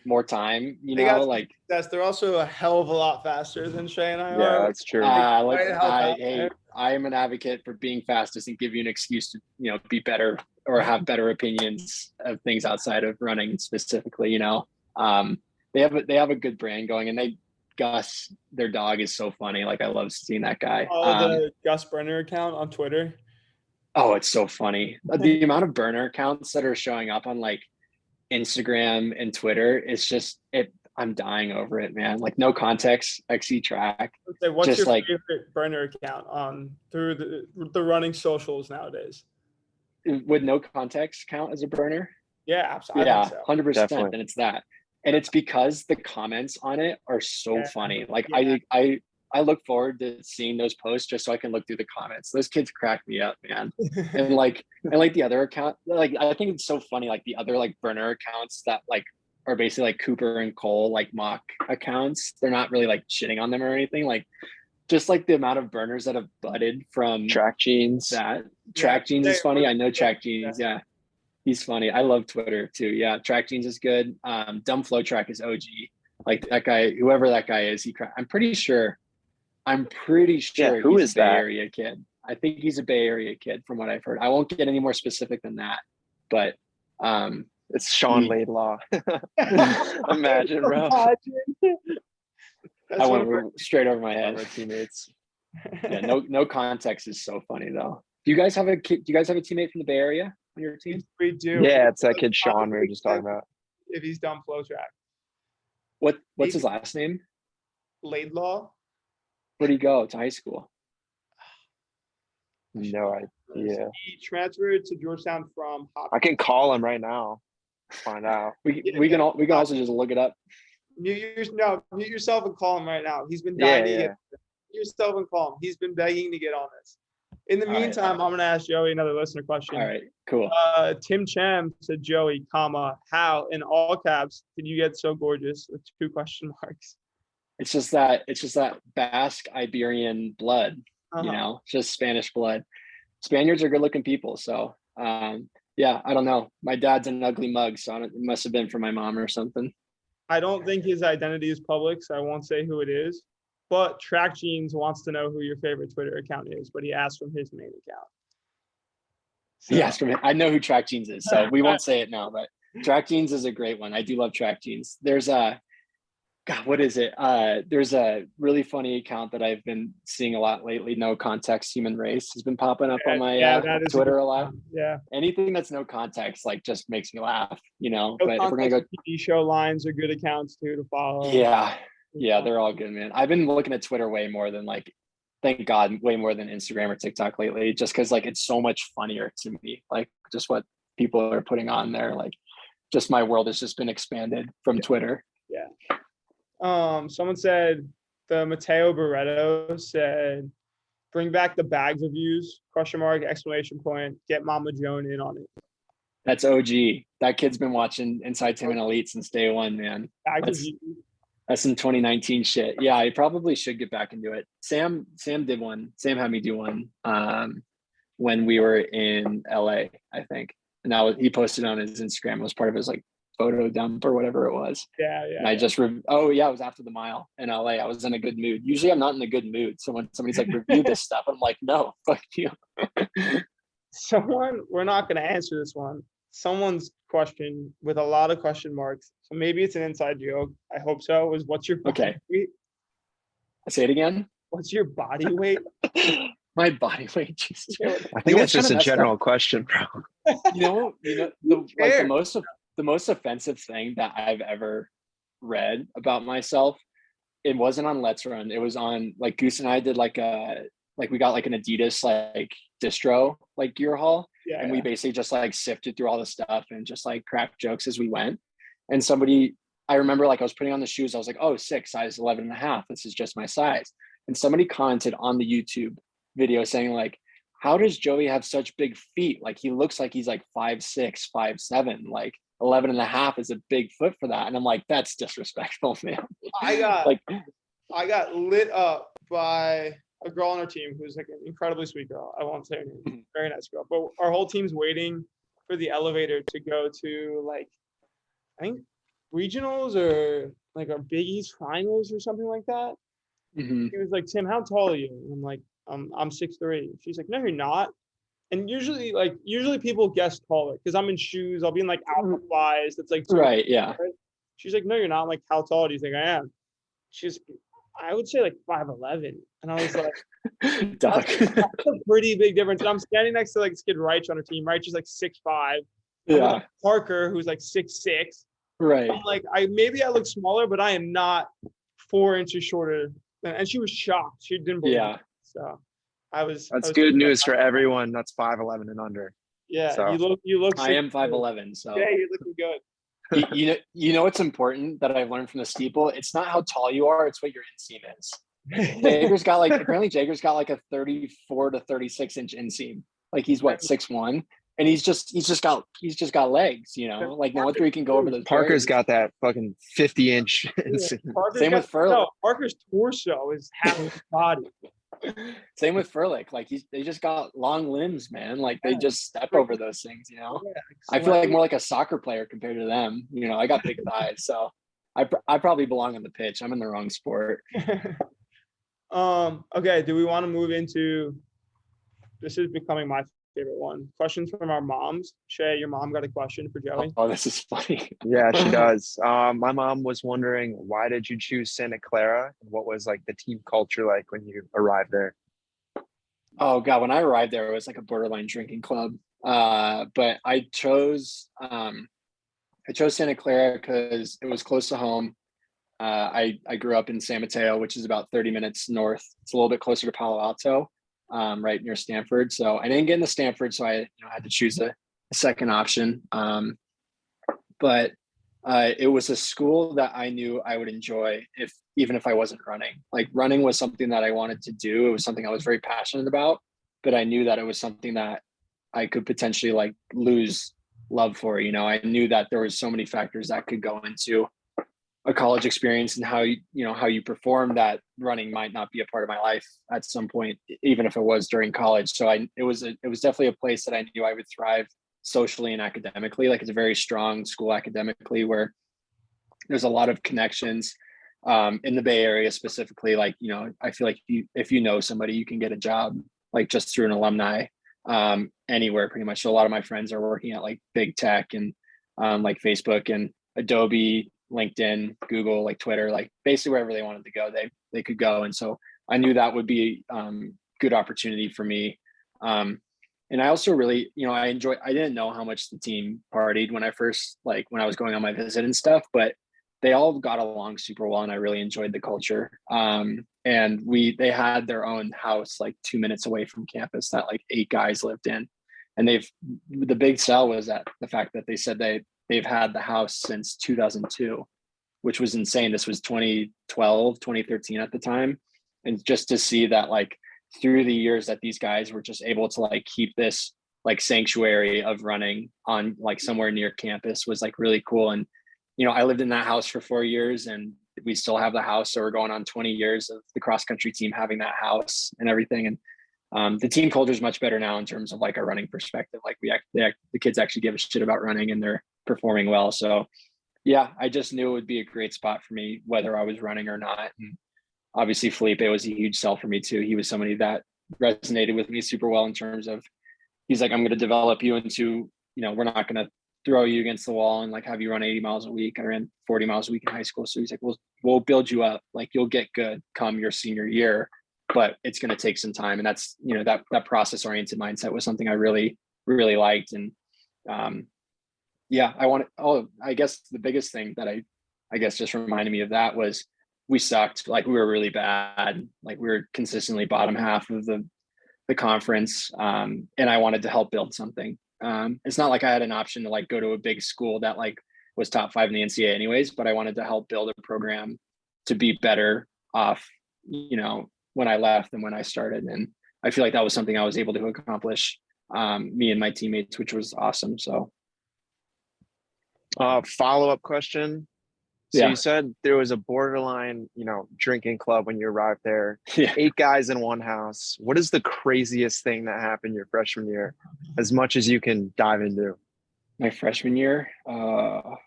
more time, they're also a hell of a lot faster than Shay and I are. Yeah, that's true. I am an advocate for being fast. Doesn't give you an excuse to be better or have better opinions of things outside of running specifically. They have a good brand going, and Gus, their dog, is so funny. Like I love seeing that guy. The Gus Brenner account on Twitter. Oh, it's so funny. The amount of burner accounts that are showing up on like Instagram and Twitter, it's just I'm dying over it, man. Like no context, XC track. What's just your favorite burner account on through the running socials nowadays? Would no context count as a burner? Yeah, absolutely. Yeah, 100%. Definitely. And it's that. And it's because the comments on it are so funny. Like I look forward to seeing those posts just so I can look through the comments. Those kids crack me up, man. and the other account, like I think it's so funny. Like the other like burner accounts that like are basically like Cooper and Cole like mock accounts. They're not really like shitting on them or anything. Like just like the amount of burners that have budded from Track Jeans. Track Jeans is funny. I know Track Jeans. Yeah. He's funny. I love Twitter too. Yeah. Track Jeans is good. Dumb Flow Track is OG. Like that guy, whoever that guy is, I'm pretty sure who is he's a Bay that? Area kid. I think he's a Bay Area kid from what I've heard. I won't get any more specific than that, but it's Sean Laidlaw. Imagine, bro. I went straight over my head. Our teammates. Yeah, no context is so funny though. Do you guys have a teammate from the Bay Area on your team? We do. Yeah, it's that kid Sean we were just talking about. If he's done Flow Track. What's his last name? Laidlaw. Where'd he go to high school? No idea. He transferred to Georgetown from Hopkins. I can call him right now. Find out. We can also just look it up. Mute yourself and call him right now. He's been dying to get. yourself and call him. He's been begging to get on this. In the All right. meantime, I'm going to ask Joey another listener question. All right, cool. Tim Cham said, Joey, comma, how, in all caps, did you get so gorgeous with 2 question marks? It's just that Basque Iberian blood, Uh-huh. you know, just Spanish blood. Spaniards are good looking people. So yeah, I don't know. My dad's an ugly mug, so it must have been from my mom or something. I don't think his identity is public, so I won't say who it is. But Track Jeans wants to know who your favorite Twitter account is, but he asked from his main account. So. Yes, I know who Track Jeans is, so we won't say it now, but Track Jeans is a great one. I do love Track Jeans. There's God, what is it? There's a really funny account that I've been seeing a lot lately. No Context Human Race has been popping up on my Twitter a lot. Yeah. Anything that's no context, like, just makes me laugh, you know. No, but if we're gonna go, TV show lines are good accounts too to follow. Yeah, they're all good, man. I've been looking at Twitter way more than, like, thank God, way more than Instagram or TikTok lately, just because, like, it's so much funnier to me. Like, just what people are putting on there, like, just my world has just been expanded from Twitter. Yeah. Someone said the Matteo Barreto said, bring back the bags of views, question mark, exclamation point, get Mama Joan in on it. That's OG. That kid's been watching Inside Tinman Elite since day one, man. That's some 2019 shit. Yeah, I probably should get back into it. Sam did one. Sam had me do one when we were in LA, I think. And he posted on his Instagram. It was part of his, like, photo dump or whatever it was. Yeah. And I just it was after the mile in LA. I was in a good mood. Usually I'm not in a good mood. So when somebody's like, review this stuff, I'm like, no, fuck you. We're not going to answer this one. Someone's question with a lot of question marks. So maybe it's an inside joke. I hope so. Is what's your body weight? Say it again. What's your body weight? My body weight. Jesus. I think that's just a general question, bro. The most offensive thing that I've ever read about myself, it wasn't on Let's Run. It was on, like, Goose and I did we got like an Adidas like distro like gear haul. Yeah, and we basically just like sifted through all the stuff and just like cracked jokes as we went. And I remember, like, I was putting on the shoes. I was like, oh, sick, size 11.5. This is just my size. And somebody commented on the YouTube video saying, like, how does Joey have such big feet? Like, he looks like he's like 5'6", 5'7", like 11.5 is a big foot for that. And I'm like, that's disrespectful, man. I got lit up by a girl on our team who's like an incredibly sweet girl. I won't say her name. Very nice girl. But our whole team's waiting for the elevator to go to, like, I think regionals or like our Big East finals or something like that. Mm-hmm. He was like, Tim, how tall are you? And I'm like, I'm 6'3". She's like, no, you're not. And usually people guess taller because I'm in shoes. I'll be in like Alpha Flies. That's like right, yeah. She's like, no, you're not. I'm like, how tall do you think I am? She's, I would say like 5'11". And I was like, that's a pretty big difference. And I'm standing next to like this kid Reich on her team. Reich is like 6'5". Yeah. Like Parker, who's like 6'6". Right. I'm like, I look smaller, but I am not 4 inches shorter. And she was shocked. She didn't believe it. So that's good news for everyone that's 5'11" and under. Yeah, so. You look. I am 5'11", so yeah, you're looking good. You know what's important that I've learned from the steeple? It's not how tall you are; it's what your inseam is. Jager's got like a 34 to 36 inch inseam. Like, he's what, 6'1", and he's just got legs. You know, like, no wonder he can go over those. Parker's got that fucking 50-inch inseam. Same with Furlick. No, Parker's torso is half his body. Same with Furlick. Like, they just got long limbs, man. Like, they just step over those things, you know. Yeah, I feel like more like a soccer player compared to them. You know, I got big thighs, so I probably belong on the pitch. I'm in the wrong sport. Okay, do we want to move into, this is becoming my favorite one, questions from our moms. Shay, your mom got a question for Joey. Oh, this is funny. Yeah, she does. My mom was wondering, why did you choose Santa Clara? And what was, like, the team culture like when you arrived there? Oh God, when I arrived there, it was like a borderline drinking club. But I chose Santa Clara because it was close to home. I grew up in San Mateo, which is about 30 minutes north. It's a little bit closer to Palo Alto, right near Stanford. So I didn't get into Stanford, so I had to choose a second option. But it was a school that I knew I would enjoy even if I wasn't running. Like running was something that I wanted to do. It was something I was very passionate about, but I knew that it was something that I could potentially like lose love for. You know, I knew that there was so many factors that could go into a college experience and how how you perform, that running might not be a part of my life at some point, even if it was during college. So it was definitely a place that I knew I would thrive socially and academically. Like it's a very strong school academically, where there's a lot of connections in the Bay Area specifically. Like, I feel like if you know somebody, you can get a job like just through an alumni anywhere pretty much. So a lot of my friends are working at like big tech and like Facebook and Adobe, LinkedIn, Google, like Twitter, like basically wherever they wanted to go, they could go. And so I knew that would be good opportunity for me. And I also really, I didn't know how much the team partied when I was going on my visit and stuff, but they all got along super well and I really enjoyed the culture. And they had their own house like 2 minutes away from campus that like 8 guys lived in. And the big sell was that the fact that they said they've had the house since 2002, which was insane. This was 2012, 2013 at the time. And just to see that like through the years that these guys were just able to like keep this like sanctuary of running on like somewhere near campus was like really cool. And, I lived in that house for 4 years and we still have the house. So we're going on 20 years of the cross country team having that house and everything. And the team culture is much better now in terms of like a running perspective. Like the kids actually give a shit about running and they're performing well. So yeah, I just knew it would be a great spot for me, whether I was running or not. And obviously Felipe was a huge sell for me too. He was somebody that resonated with me super well in terms of, he's like, I'm going to develop you into, we're not going to throw you against the wall and like have you run 80 miles a week. I ran 40 miles a week in high school. So he's like, we'll build you up. Like you'll get good come your senior year, but it's going to take some time. And that's, that process oriented mindset was something I really, really liked. And yeah, I guess the biggest thing that I guess just reminded me of that was we sucked. Like we were really bad. Like we were consistently bottom half of the conference. And I wanted to help build something. It's not like I had an option to like go to a big school that like was top 5 in the NCAA anyways, but I wanted to help build a program to be better off, when I left than when I started. And I feel like that was something I was able to accomplish, me and my teammates, which was awesome. So follow-up question. So yeah. You said there was a borderline, drinking club when you arrived there. Yeah. 8 guys in one house. What is the craziest thing that happened your freshman year? As much as you can dive into. My freshman year? Or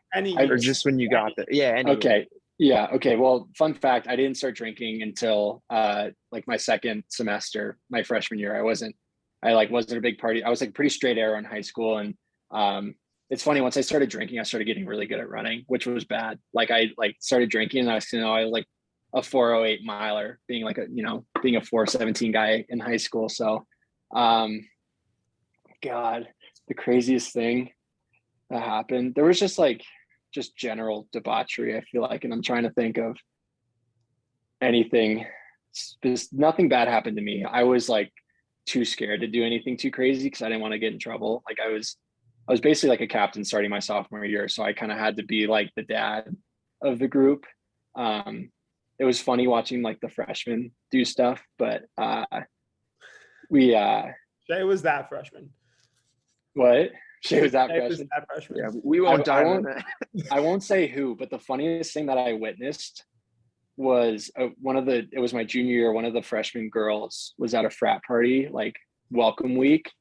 just when you got there. Yeah. Okay. Yeah. Okay. Well, fun fact, I didn't start drinking until like my second semester, my freshman year. I wasn't a big party. I was like pretty straight arrow in high school. And it's funny, once I started drinking, I started getting really good at running, which was bad. Like I started drinking and I was like a 408 miler, being like being a 417 guy in high school. So God, the craziest thing that happened, there was just general debauchery, I feel like. And I'm trying to think of anything. Nothing bad happened to me. I was like too scared to do anything too crazy because I didn't want to get in trouble. Like I was basically like a captain starting my sophomore year. So I kind of had to be like the dad of the group. It was funny watching like the freshmen do stuff, but Shay was that freshman. What? Shay was that Shay freshman? Yeah, we won't dive on that. I won't say who, but the funniest thing that I witnessed was it was my junior year. One of the freshman girls was at a frat party, like welcome week.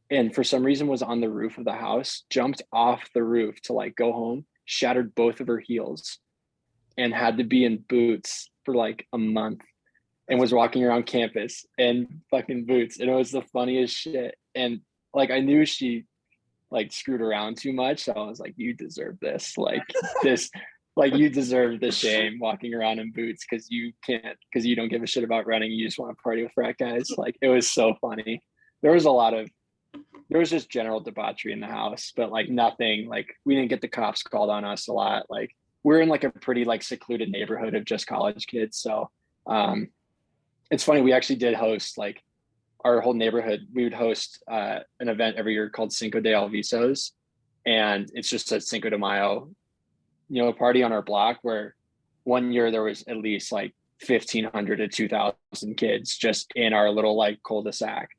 And for some reason was on the roof of the house, jumped off the roof to like go home, shattered both of her heels and had to be in boots for like a month and was walking around campus in fucking boots. And it was the funniest shit. And like, I knew she like screwed around too much. So I was like, you deserve this. Like you deserve the shame walking around in boots because you don't give a shit about running. You just want to party with frat guys. Like it was so funny. There was just general debauchery in the house, but like nothing, like we didn't get the cops called on us a lot. Like we're in like a pretty like secluded neighborhood of just college kids. So it's funny. We actually did host like our whole neighborhood. We would host an event every year called Cinco de Alvisos. And it's just a Cinco de Mayo, party on our block where one year there was at least like 1,500 to 2,000 kids just in our little like cul-de-sac,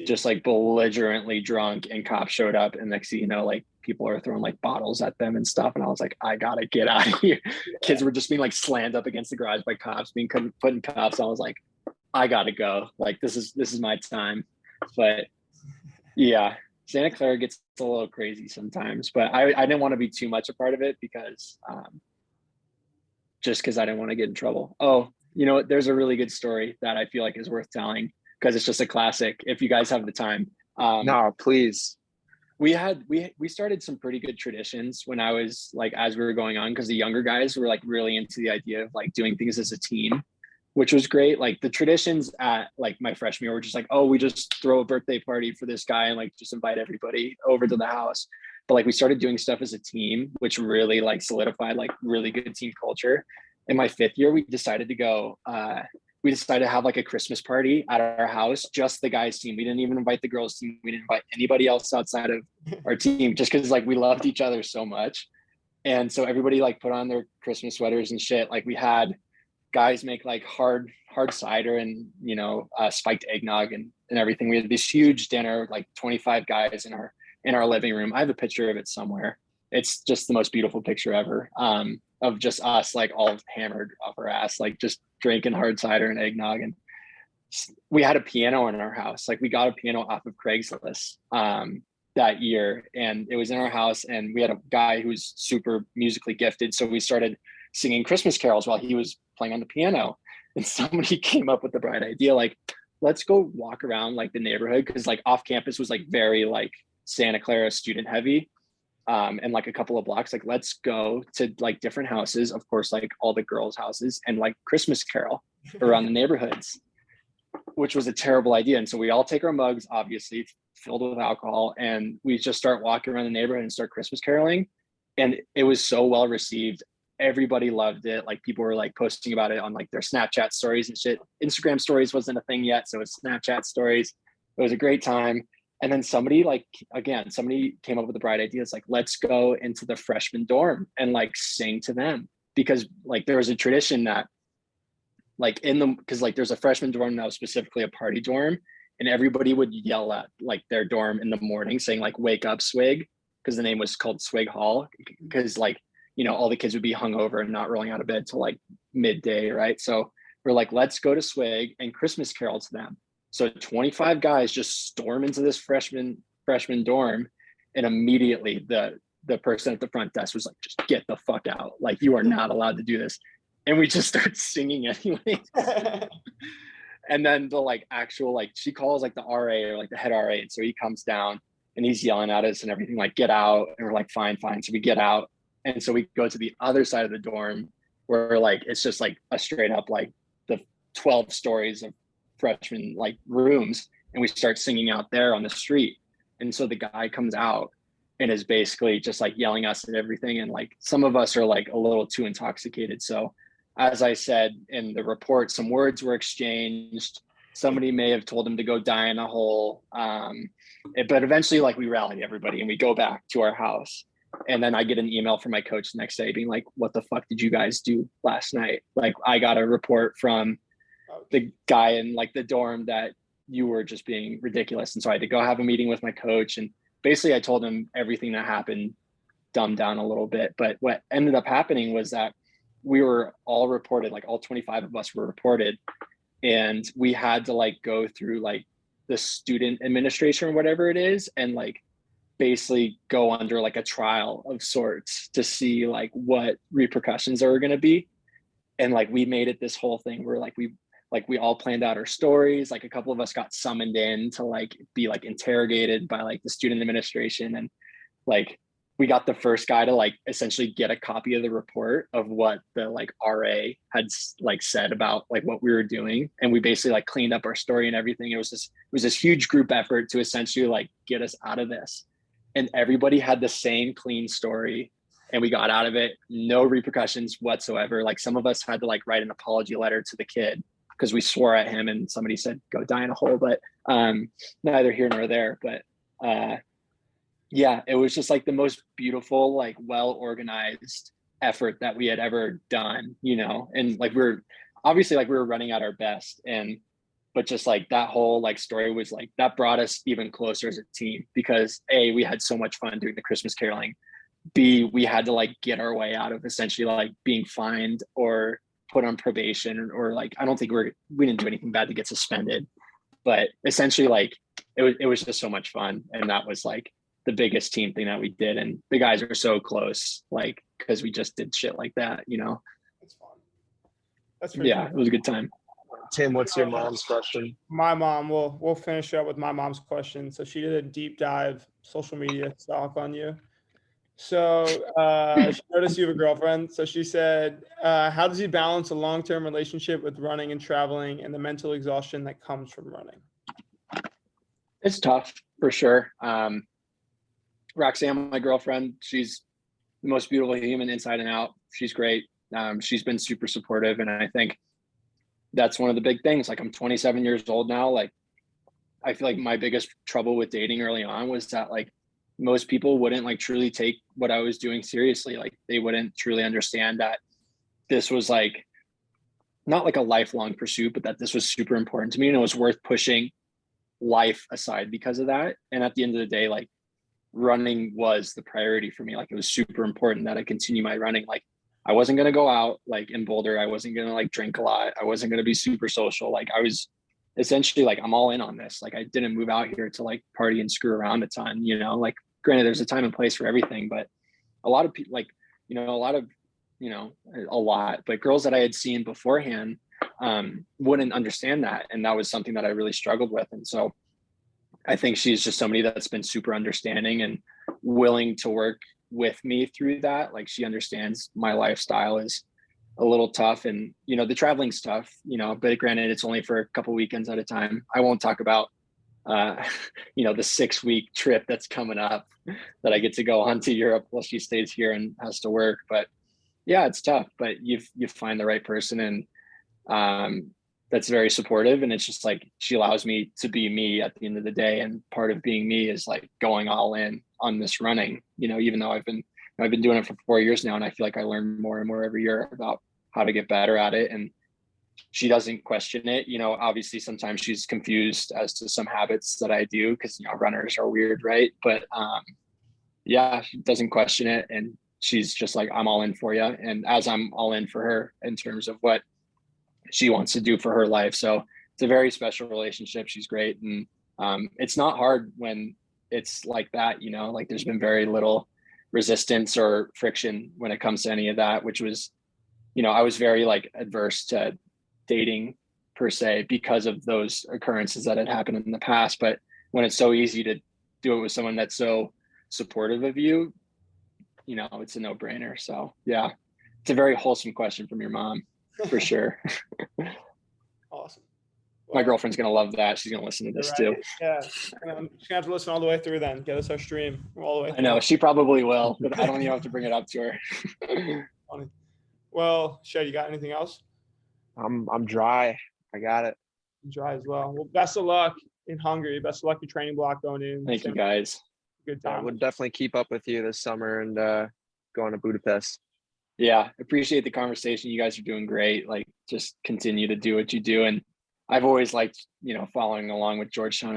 just like belligerently drunk, and cops showed up, and next thing you know, like people are throwing like bottles at them and stuff. And I was like, I gotta get out of here. Kids were just being like slammed up against the garage by cops, being put in cuffs. I was like, I gotta go. Like this is my time. But yeah, Santa Clara gets a little crazy sometimes, but I didn't want to be too much a part of it because just because I didn't want to get in trouble. Oh, you know what? There's a really good story that I feel like is worth telling because it's just a classic. If you guys have the time. No, please. We started some pretty good traditions when I was like, as we were going on, because the younger guys were like really into the idea of like doing things as a team, which was great. Like the traditions at like my freshman year were just like, oh, we just throw a birthday party for this guy and like just invite everybody over to the house. But like we started doing stuff as a team, which really like solidified like really good team culture. In my 5th year, we decided to have like a Christmas party at our house, just the guys team. We didn't even invite the girls team. We didn't invite anybody else outside of our team, just because like we loved each other so much. And so everybody like put on their Christmas sweaters and shit. Like we had guys make like hard cider and, you know, spiked eggnog and everything. We had this huge dinner, like 25 guys in our living room. I have a picture of it somewhere. It's just the most beautiful picture ever. Of just us like all hammered off our ass, like just drinking hard cider and eggnog. And we had a piano in our house. Like we got a piano off of Craigslist that year, and it was in our house, and we had a guy who's super musically gifted. So we started singing Christmas carols while he was playing on the piano. And somebody came up with the bright idea, like, let's go walk around like the neighborhood. Cause like off campus was like very like Santa Clara student heavy. And like a couple of blocks, like let's go to like different houses, of course, like all the girls' houses, and like Christmas carol around the neighborhoods, which was a terrible idea. And so we all take our mugs, obviously filled with alcohol, and we just start walking around the neighborhood and start Christmas caroling. And it was so well received. Everybody loved it. Like people were like posting about it on like their Snapchat stories and shit. Instagram stories wasn't a thing yet, so it's Snapchat stories. It was a great time. And then somebody came up with the bright idea. It's like, let's go into the freshman dorm and like sing to them, because like there was a tradition that like because like there's a freshman dorm that was specifically a party dorm, and everybody would yell at like their dorm in the morning saying like, wake up Swig, because the name was called Swig Hall, because like, you know, all the kids would be hungover and not rolling out of bed till like midday, right? So we're like, let's go to Swig and Christmas carol to them. So 25 guys just storm into this freshman dorm, and immediately the person at the front desk was like, just get the fuck out. Like, you are not allowed to do this. And we just start singing anyway. And then the like actual, like she calls like the RA or like the head RA. And so he comes down and he's yelling at us and everything, like, get out. And we're like, fine. So we get out. And so we go to the other side of the dorm where like, it's just like a straight up, like the 12 stories of freshman like rooms, and we start singing out there on the street. And so the guy comes out and is basically just like yelling us and everything, and like some of us are like a little too intoxicated. So as I said in the report, some words were exchanged. Somebody may have told him to go die in a hole, but eventually like we rallied everybody and we go back to our house. And then I get an email from my coach the next day being like, what the fuck did you guys do last night? Like, I got a report from the guy in like the dorm that you were just being ridiculous. And so I had to go have a meeting with my coach, and basically I told him everything that happened, dumbed down a little bit. But what ended up happening was that we were all reported, like all 25 of us were reported, and we had to like go through like the student administration or whatever it is, and like basically go under like a trial of sorts to see like what repercussions are going to be. And like we made it this whole thing where like we all planned out our stories. Like a couple of us got summoned in to like be like interrogated by like the student administration, and like we got the first guy to like essentially get a copy of the report of what the like RA had like said about like what we were doing, and we basically like cleaned up our story and everything. It was this huge group effort to essentially like get us out of this, and everybody had the same clean story, and we got out of it, no repercussions whatsoever. Like some of us had to like write an apology letter to the kid because we swore at him, and somebody said go die in a hole, but neither here nor there. But yeah, it was just like the most beautiful, like well organized effort that we had ever done, you know, and like we're obviously like we were running at our best, and but just like that whole like story was like that brought us even closer as a team, because A, we had so much fun doing the Christmas caroling. B, we had to like get our way out of essentially like being fined or put on probation, or like I don't think we didn't do anything bad to get suspended, but essentially like it was just so much fun, and that was like the biggest team thing that we did, and the guys are so close, like because we just did shit like that, you know. That's fun. That's pretty Yeah, fun. it was a good time. Tim, what's your mom's question? My mom, we'll finish up with my mom's question. So she did a deep dive social media stalk on you. So she noticed you have a girlfriend. So she said, how does he balance a long-term relationship with running and traveling and the mental exhaustion that comes from running? It's tough for sure. Roxanne, my girlfriend, she's the most beautiful human inside and out. She's great. She's been super supportive, and I think that's one of the big things. Like I'm 27 years old now. Like I feel like my biggest trouble with dating early on was that like most people wouldn't like truly take what I was doing seriously. Like they wouldn't truly understand that this was like not like a lifelong pursuit, but that this was super important to me and it was worth pushing life aside because of that. And at the end of the day, like running was the priority for me. Like it was super important that I continue my running. Like I wasn't going to go out like in Boulder. I wasn't going to like drink a lot. I wasn't going to be super social. Like I was essentially like, I'm all in on this. Like I didn't move out here to like party and screw around a ton, you know, like granted there's a time and place for everything, but a lot of people like, you know, a lot, but girls that I had seen beforehand wouldn't understand that. And that was something that I really struggled with. And so I think she's just somebody that's been super understanding and willing to work with me through that. Like she understands my lifestyle is a little tough, and you know the traveling stuff, you know, but granted it's only for a couple weekends at a time. I won't talk about you know the 6-week trip that's coming up that I get to go on to Europe while she stays here and has to work. But yeah, it's tough, but you find the right person, and that's very supportive, and it's just like she allows me to be me at the end of the day, and part of being me is like going all in on this running, you know, even though I've been doing it for 4 years now, and I feel like I learn more and more every year about how to get better at it. And she doesn't question it, you know. Obviously sometimes she's confused as to some habits that I do because you know runners are weird, right? But yeah, she doesn't question it, and she's just like, I'm all in for you, and as I'm all in for her in terms of what she wants to do for her life. So it's a very special relationship. She's great, and it's not hard when it's like that, you know. Like there's been very little resistance or friction when it comes to any of that, which was, you know, I was very like adverse to dating per se because of those occurrences that had happened in the past. But when it's so easy to do it with someone that's so supportive of you, you know, it's a no-brainer. So yeah, it's a very wholesome question from your mom for sure. Awesome. My girlfriend's gonna love that. She's gonna listen to this too. Yeah, she's gonna have to listen all the way through. Then get us our stream all the way through. I know she probably will, but I don't even have to bring it up to her. Funny. Well, Shay, you got anything else? I'm dry. I got it. I'm dry as well. Well, best of luck in Hungary. Best of luck your training block going in. Thank you guys. Good I time. would definitely keep up with you this summer and go on to Budapest. Yeah, appreciate the conversation. You guys are doing great. Like just continue to do what you do. And I've always liked, you know, following along with Georgetown